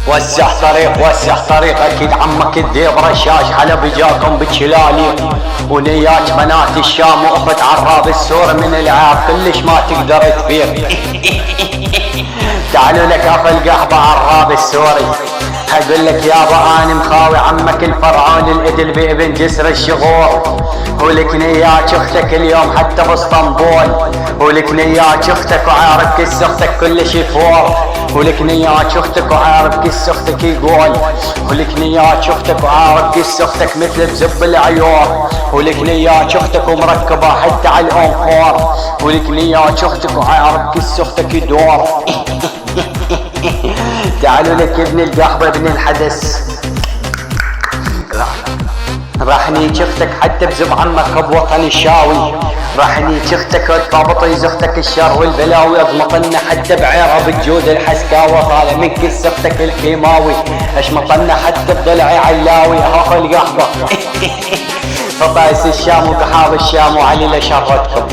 وسع طريق اكيد عمك الذيب رشاش حلب جاكم بتشلالي ونياج بنات الشام واخت عراب السور من العاب كلش ما تقدر تفيق. تعالوا لك افى القحبة عراب السوري اقول لك يابا انا مخاوي عمك الفرعون الادل بابن جسر الشغور ولك نياج اختك اليوم حتى باسطنبول ولك نياج اختك وعارف كس اختك كلش يفور ولك نياج اختك وعارف كس اختك يقول ولك نياج اختك وعارف كس اختك مثل بزب العيور ولك نياج اختك ومركبه حتى على الانفور ولك نياج اختك وعارف كس اختك يدور. تعالوا لك ابن القحبة ابن الحدث راح نيجي اختك حتى بزب عمك بوطن الشاوي راح نيجي اختك وتطابطي زختك الشر والبلاوي اضمطنا حتى بعيرها بالجود الحسكاوي طالع من كس اختك الكيماوي اشمطنا حتى بضلعي علاوي اخو القحبة فطايس الشام وقحاب الشام وعلي لشرتكم.